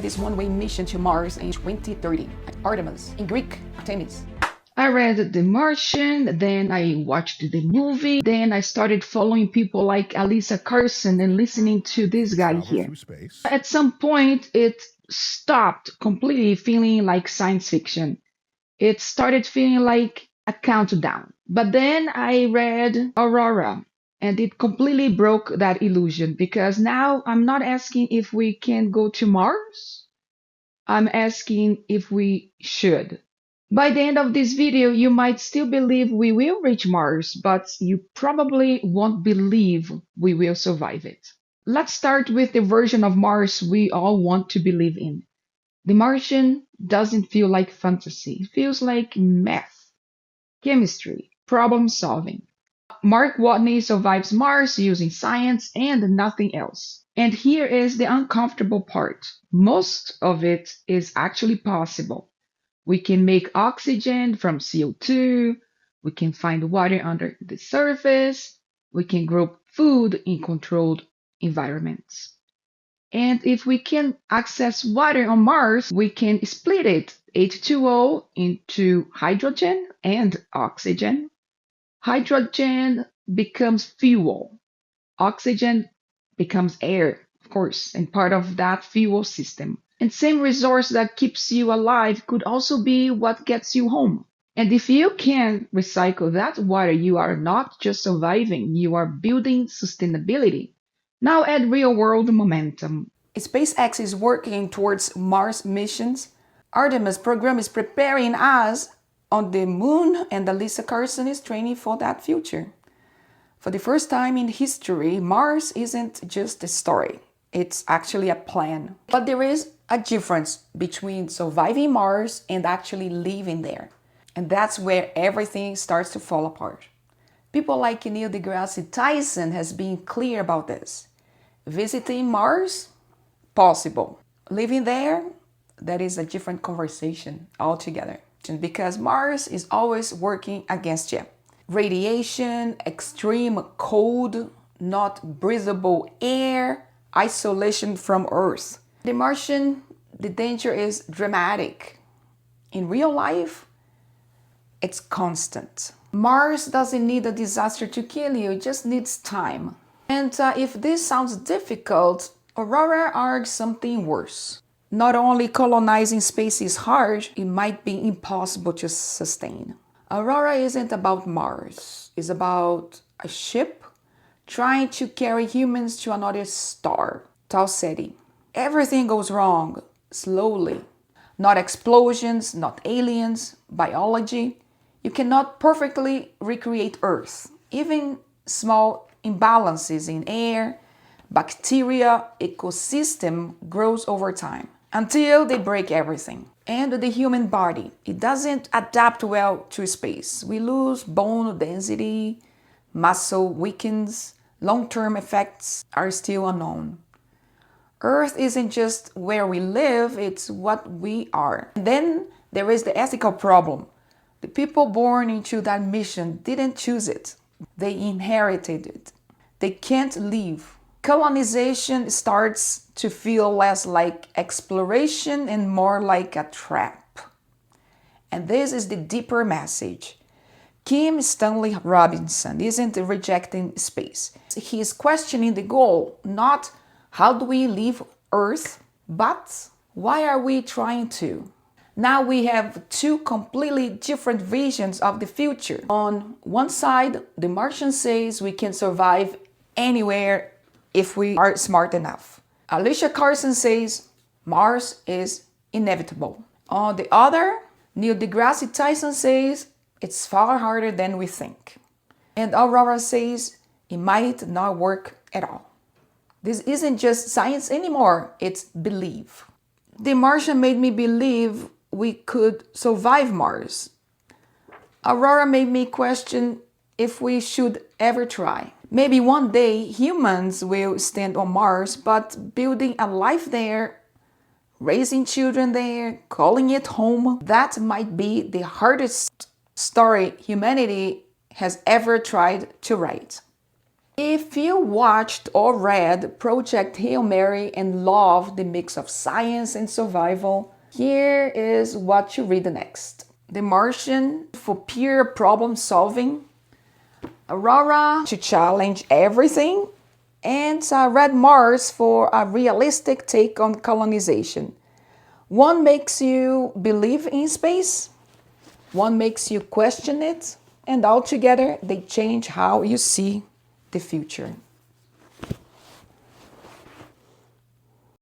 This one-way mission to Mars in 2030. Artemis, in Greek, Artemis. I read The Martian, then I watched the movie, then I started following people like Alisa Carson and listening to this guy Travel here. through space. At some point, it stopped completely feeling like science fiction. It started feeling like a countdown. But then I read Aurora, and it completely broke that illusion because now I'm not asking if we can go to Mars. I'm asking if we should. By the end of this video, you might still believe we will reach Mars, but you probably won't believe we will survive it. Let's start with the version of Mars we all want to believe in. The Martian doesn't feel like fantasy. It feels like math, chemistry, problem solving. Mark Watney survives Mars using science and nothing else. And here is the uncomfortable part. Most of it is actually possible. We can make oxygen from CO2. We can find water under the surface. We can grow food in controlled environments. And if we can access water on Mars, we can split it, H2O, into hydrogen and oxygen. Hydrogen becomes fuel. Oxygen becomes air, of course, and part of that fuel system. And same resource that keeps you alive could also be what gets you home. And if you can recycle that water, you are not just surviving, you are building sustainability. Now add real world momentum. SpaceX is working towards Mars missions. Artemis program is preparing us on the moon, and Alisa Carson is training for that future. For the first time in history, Mars isn't just a story. It's actually a plan. But there is a difference between surviving Mars and actually living there. And that's where everything starts to fall apart. People like Neil deGrasse Tyson has been clear about this. Visiting Mars? Possible. Living there? That is a different conversation altogether. Because Mars is always working against you. Radiation, extreme cold, not breathable air, isolation from Earth. The Martian, the danger is dramatic. In real life, it's constant. Mars doesn't need a disaster to kill you, it just needs time. And if this sounds difficult, Aurora argues something worse. Not only colonizing space is hard, it might be impossible to sustain. Aurora isn't about Mars. It's about a ship trying to carry humans to another star, Tau Ceti. Everything goes wrong, slowly. Not explosions, not aliens, biology. You cannot perfectly recreate Earth. Even small imbalances in air, bacteria, ecosystem grows over time until they break everything. And the human body, it doesn't adapt well to space. We lose bone density, muscle weakens, long-term effects are still unknown. Earth isn't just where we live, it's what we are. And then there is the ethical problem. The people born into that mission didn't choose it. They inherited it. They can't leave. Colonization starts to feel less like exploration and more like a trap. And this is the deeper message. Kim Stanley Robinson isn't rejecting space. He is questioning the goal, not how do we leave Earth, but why are we trying to? Now we have two completely different visions of the future. On one side, the Martian says we can survive anywhere if we are smart enough. Alisa Carson says Mars is inevitable. On the other, Neil deGrasse Tyson says it's far harder than we think. And Aurora says it might not work at all. This isn't just science anymore, it's belief. The Martian made me believe we could survive Mars. Aurora made me question if we should ever try. Maybe one day humans will stand on Mars, but building a life there, raising children there, calling it home, that might be the hardest story humanity has ever tried to write. If you watched or read Project Hail Mary and love the mix of science and survival, here is what you read next. The Martian for pure problem solving, Aurora to challenge everything, and Red Mars for a realistic take on colonization. One makes you believe in space, one makes you question it, and altogether they change how you see the future.